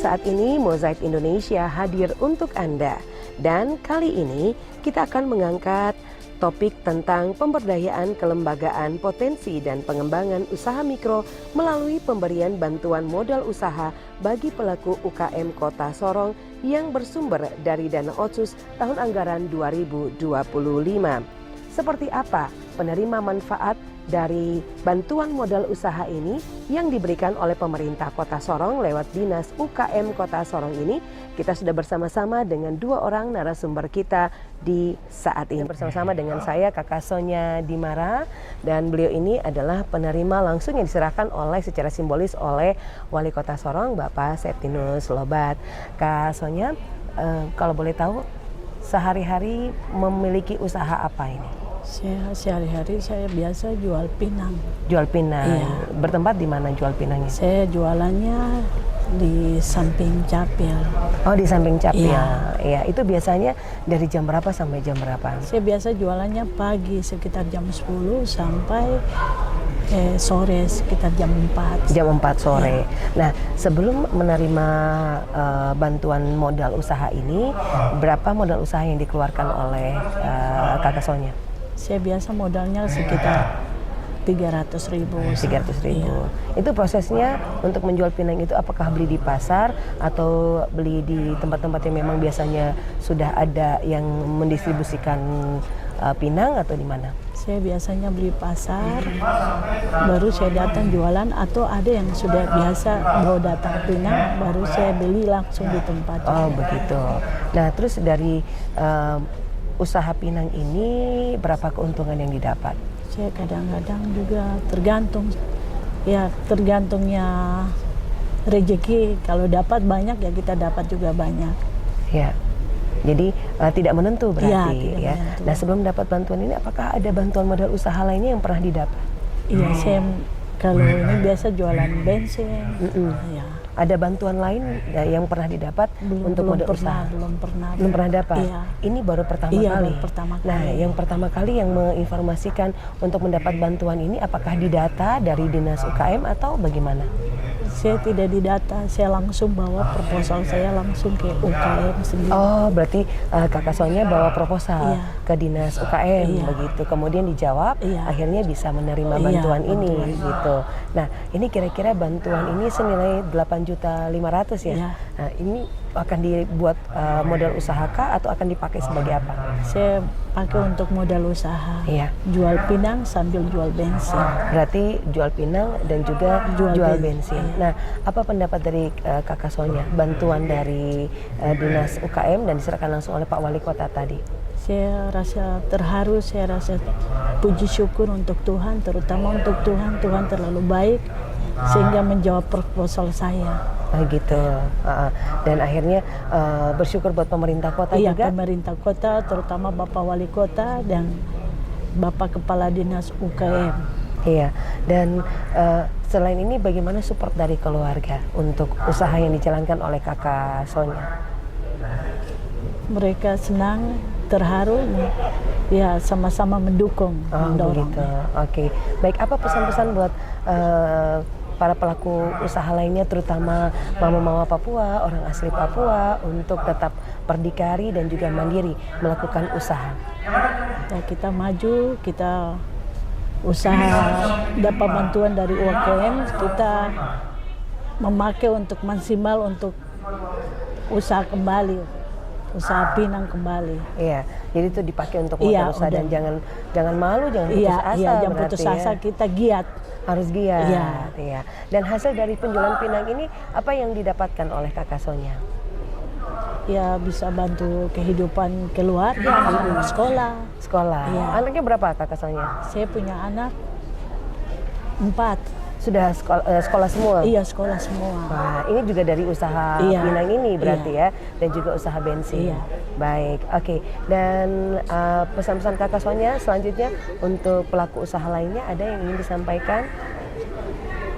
saat ini Mozaik Indonesia hadir untuk Anda. Dan kali ini kita akan mengangkat topik tentang pemberdayaan kelembagaan potensi dan pengembangan usaha mikro melalui pemberian bantuan modal usaha bagi pelaku UKM Kota Sorong yang bersumber dari dana Otsus tahun anggaran 2025. Seperti apa penerima manfaat dari bantuan modal usaha ini yang diberikan oleh pemerintah Kota Sorong lewat Dinas UKM Kota Sorong ini? Kita sudah bersama-sama dengan dua orang narasumber kita di saat ini. Bersama-sama dengan saya Kakak Sonya Dimara, dan beliau ini adalah penerima langsung yang diserahkan secara simbolis oleh Wali Kota Sorong, Bapak Septinus Lobat. Kak Sonya, kalau boleh tahu sehari-hari memiliki usaha apa ini? Sehari-hari saya biasa jual pinang. Jual pinang. Iya. Bertempat di mana jual pinangnya? Saya jualannya di samping Capil. Oh, di samping Capil. Iya. Iya, itu biasanya dari jam berapa sampai jam berapa? Saya biasa jualannya pagi sekitar jam 10 sampai sore sekitar jam 4. Jam 4 sore. Iya. Nah, sebelum menerima bantuan modal usaha ini, berapa modal usaha yang dikeluarkan oleh Kakak Sonya? Saya biasa modalnya sekitar 300.000. 300.000. Iya. Itu prosesnya untuk menjual pinang itu apakah beli di pasar atau beli di tempat-tempat yang memang biasanya sudah ada yang mendistribusikan pinang, atau di mana? Saya biasanya beli pasar, baru saya datang jualan, atau ada yang sudah biasa bawa datang pinang, baru saya beli langsung di tempat. Oh, begitu. Nah, terus dari usaha pinang ini berapa keuntungan yang didapat? Saya kadang-kadang juga tergantungnya rezeki. Kalau dapat banyak ya kita dapat juga banyak. Ya, jadi tidak menentu berarti tidak ya. menentu. Nah, sebelum dapat bantuan ini, apakah ada bantuan modal usaha lainnya yang pernah didapat? Iya, saya kalau ini biasa jualan bensin. Ya. Ada bantuan lain yang pernah didapat untuk modal usaha? Belum pernah dapat. Iya. Ini baru pertama Iya, kali. baru pertama kali. Nah, yang pertama kali yang menginformasikan untuk mendapat bantuan ini, apakah didata dari Dinas UKM atau bagaimana? Saya tidak didata, saya langsung bawa proposal saya langsung ke UKM sendiri. Oh, berarti Kakak Sonya bawa proposal Iya. ke Dinas UKM, Iya. begitu. Kemudian dijawab, Iya. akhirnya bisa menerima Iya, bantuan ini, bantuan. gitu. Nah, ini kira-kira bantuan ini senilai 8.500.000 ya? Iya. Nah, ini akan dibuat modal usaha kah atau akan dipakai sebagai apa? Saya pakai untuk modal usaha. Iya. Jual pinang sambil jual bensin. Berarti jual pinang dan juga jual bensin. Nah, apa pendapat dari Kakak Sonya, bantuan dari Dinas UKM dan diserahkan langsung oleh Pak Wali Kota tadi? Saya rasa terharu, saya rasa puji syukur untuk Tuhan, terutama untuk Tuhan. Tuhan terlalu baik sehingga menjawab proposal saya. Gitu. Dan akhirnya bersyukur buat pemerintah kota Iya, juga? pemerintah kota, terutama Bapak Wali Kota dan Bapak Kepala Dinas UKM. Iya, dan selain ini bagaimana support dari keluarga untuk usaha yang dijalankan oleh Kakak Sonya? Mereka senang, terharu, ya sama-sama mendukung, mendorong. Begitu. Oke. Baik, apa pesan-pesan buat para pelaku usaha lainnya, terutama mama-mama Papua, orang asli Papua, untuk tetap berdikari dan juga mandiri melakukan usaha? Ya, kita maju, kita usaha dapat bantuan dari UKM, kita memakai untuk maksimal untuk usaha kembali, usaha pinang kembali. Iya, jadi itu dipakai untuk modal usaha, dan jangan malu, jangan putus asa. Iya, jangan putus asa, kita giat. Harus giat. Iya. Iya. Dan hasil dari penjualan pinang ini apa yang didapatkan oleh Kakak Sonya? Ya, bisa bantu kehidupan keluarga, anak sekolah. Iya. Anaknya berapa Kakak Sonya? Saya punya anak 4. Sudah sekolah semua? Iya, sekolah semua. Wah, ini juga dari usaha pinang ini berarti ya, dan juga usaha bensin. Iya. Baik, oke. Dan pesan-pesan Kakak Sonya selanjutnya untuk pelaku usaha lainnya, ada yang ingin disampaikan?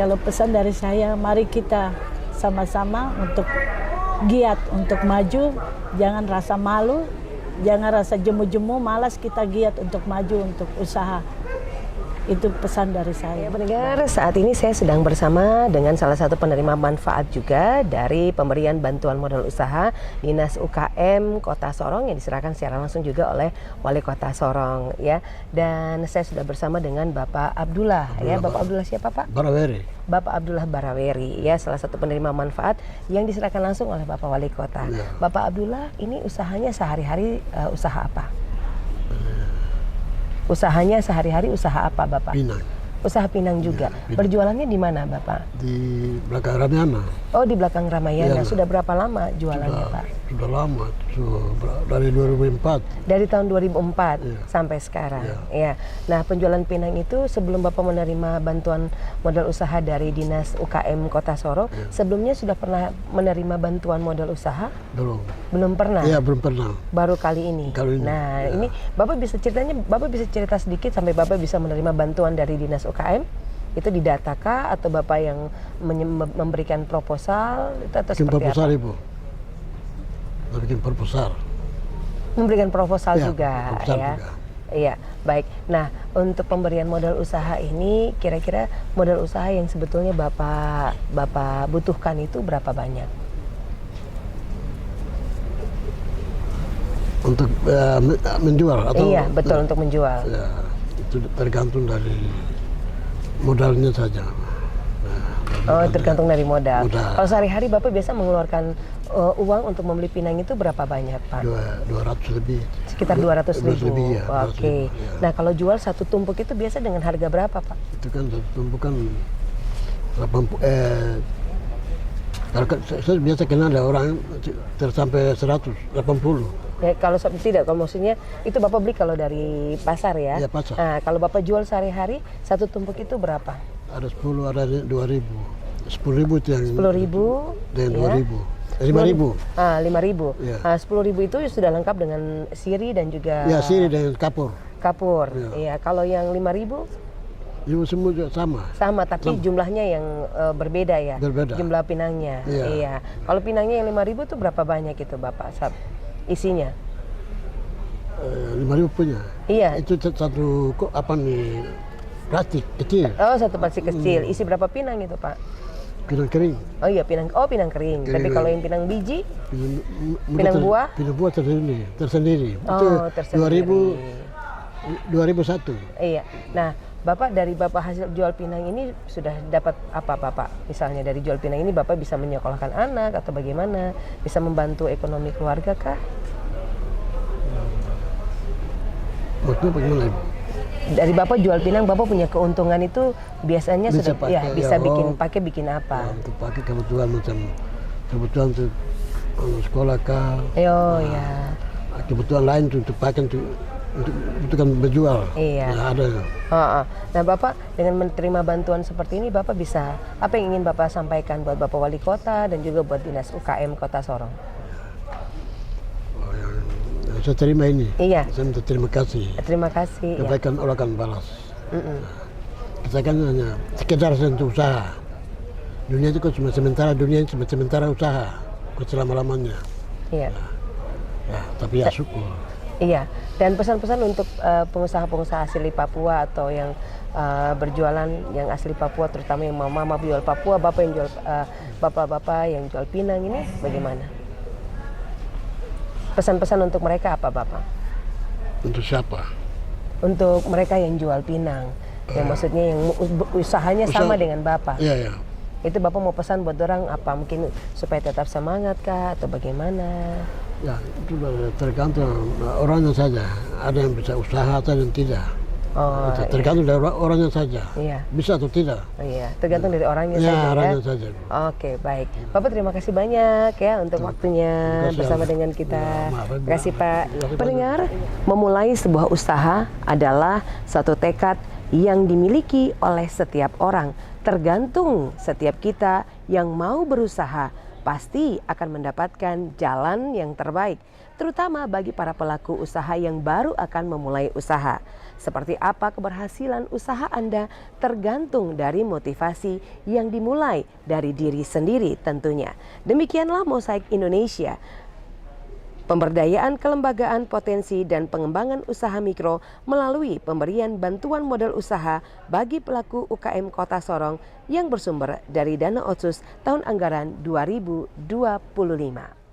Kalau pesan dari saya, mari kita sama-sama untuk giat, untuk maju, jangan rasa malu, jangan rasa jemu-jemu, malas, kita giat untuk maju, untuk usaha. Itu pesan dari saya. Pendengar, saat ini saya sedang bersama dengan salah satu penerima manfaat juga dari pemberian bantuan modal usaha Dinas UKM Kota Sorong yang diserahkan secara langsung juga oleh Wali Kota Sorong ya. Dan saya sudah bersama dengan Bapak Abdullah ya. Bapak Abdullah siapa Pak? Baraweri. Bapak Abdullah Baraweri ya, salah satu penerima manfaat yang diserahkan langsung oleh Bapak Wali Kota. Ya. Bapak Abdullah ini usahanya sehari-hari usaha apa? Usahanya sehari-hari usaha apa Bapak? Pinang. Usaha pinang juga. Ya, pinang. Berjualannya di mana Bapak? Di belakang Ramayana. Oh, di belakang Ramayana. Ya. Sudah berapa lama jualannya Pak? Sudah lama, dari 2004. Dari tahun 2004 Ya. sampai sekarang. Ya. Ya. Nah, penjualan pinang itu sebelum Bapak menerima bantuan modal usaha dari Dinas UKM Kota Sorong, Ya. sebelumnya sudah pernah menerima bantuan modal usaha? Belum. Belum pernah. Iya, belum pernah. Baru kali ini. Kali ini, Nah, ya. ini Bapak bisa cerita sedikit sampai Bapak bisa menerima bantuan dari Dinas UKM? Itu didata kah atau Bapak yang memberikan proposal itu atau Bikin seperti proposal apa? Ibu. Bikin proposal. Memberikan proposal Ya, juga proposal ya. juga. Iya, baik. Nah, untuk pemberian modal usaha ini kira-kira modal usaha yang sebetulnya Bapak butuhkan itu berapa banyak? Untuk menjual atau? Iya, betul, untuk menjual. Ya, itu tergantung dari modalnya saja. Oh, tergantung dari modal. Modal. Kalau sehari-hari Bapak biasa mengeluarkan uang untuk membeli pinang itu berapa banyak, Pak? 200 lebih. Sekitar 200 ribu. Lebih, ya, 200 Oke. ribu, ya. Nah, kalau jual satu tumpuk itu biasa dengan harga berapa, Pak? Itu kan satu tumpuk kan 80, kalau saya biasa kenal ada orang tersampai 180. Ya, kalau tidak, kalau maksudnya itu Bapak beli kalau dari pasar ya? Iya, pasar. Nah, kalau Bapak jual sehari-hari satu tumpuk itu berapa? Ada 10, ada 2.000. 10.000 itu yang 10.000 dengan ya. 2.000. 5.000. 5.000. Ya. 10.000 itu sudah lengkap dengan siri dan juga Ya, siri dengan kapur. kapur. Ya. Iya, kalau yang 5.000 Itu semua juga sama. sama, tapi jumlahnya yang berbeda ya. Berbeda. Jumlah pinangnya. Iya. Iya. Kalau pinangnya yang 5.000 itu berapa banyak itu Bapak? Isinya? 5.000 punya. Iya. Itu satu kok apa nih, plastik kecil, Oh, satu plastik kecil. Isi berapa pinang itu, Pak? pinang kering. Oh iya, pinang kering. Tapi Kering. kalau yang pinang biji, Pinang Pinang buah? Pinang buah tersendiri. Itu oh, tersendiri. 2001. Iya. Nah, Bapak dari Bapak hasil jual pinang ini sudah dapat apa Bapak? Misalnya dari jual pinang ini Bapak bisa menyekolahkan anak atau bagaimana? Bisa membantu ekonomi keluarga kah? Maksudnya bagaimana Ibu? Dari Bapak jual pinang, Bapak punya keuntungan itu biasanya Bisa sudah pakai, bisa ya, bikin apa? Ya, untuk pakai kebutuhan untuk sekolah kah? Oh ya. Kebutuhan lain untuk pakai untuk kan berjual. Iya. Ya, ada. Nah, Bapak dengan menerima bantuan seperti ini, Bapak bisa apa yang ingin Bapak sampaikan buat Bapak Wali Kota dan juga buat Dinas UKM Kota Sorong? Yang saya terima ini. Iya. Saya minta terima kasih. Terima kasih. Ya. Kebaikan orang akan balas. Kita kan hanya sekedar untuk usaha. Dunia itu cuma sementara, sementara usaha. Kok selama-lamanya. Iya. Ya, tapi ya syukur. Iya, dan pesan-pesan untuk pengusaha-pengusaha asli Papua atau yang berjualan yang asli Papua, terutama yang mama jual Papua, bapak yang jual bapak-bapak yang jual pinang ini bagaimana? Pesan-pesan untuk mereka apa Bapak? Untuk siapa? Untuk mereka yang jual pinang, yang maksudnya yang usahanya sama dengan Bapak. Iya, iya. Itu Bapak mau pesan buat orang apa? Mungkin supaya tetap semangat kah atau bagaimana? Ya, itu tergantung orangnya saja. Ada yang bisa usaha, ada yang tidak. Oh, Tergantung dari orangnya saja. iya. Bisa atau tidak? Iya, tergantung dari orangnya Ya, saja orangnya ya. saja. Oke, baik. Bapak terima kasih banyak ya untuk waktunya Terima kasih, bersama Ama. dengan kita. Ya, maaf, Terima kasih Pak. terima kasih Pendengar, memulai sebuah usaha adalah satu tekad yang dimiliki oleh setiap orang. Tergantung setiap kita yang mau berusaha pasti akan mendapatkan jalan yang terbaik, terutama bagi para pelaku usaha yang baru akan memulai usaha. Seperti apa keberhasilan usaha Anda tergantung dari motivasi yang dimulai dari diri sendiri tentunya. Demikianlah Mosaik Indonesia. Pemberdayaan kelembagaan potensi dan pengembangan usaha mikro melalui pemberian bantuan modal usaha bagi pelaku UKM Kota Sorong yang bersumber dari dana Otsus tahun anggaran 2025.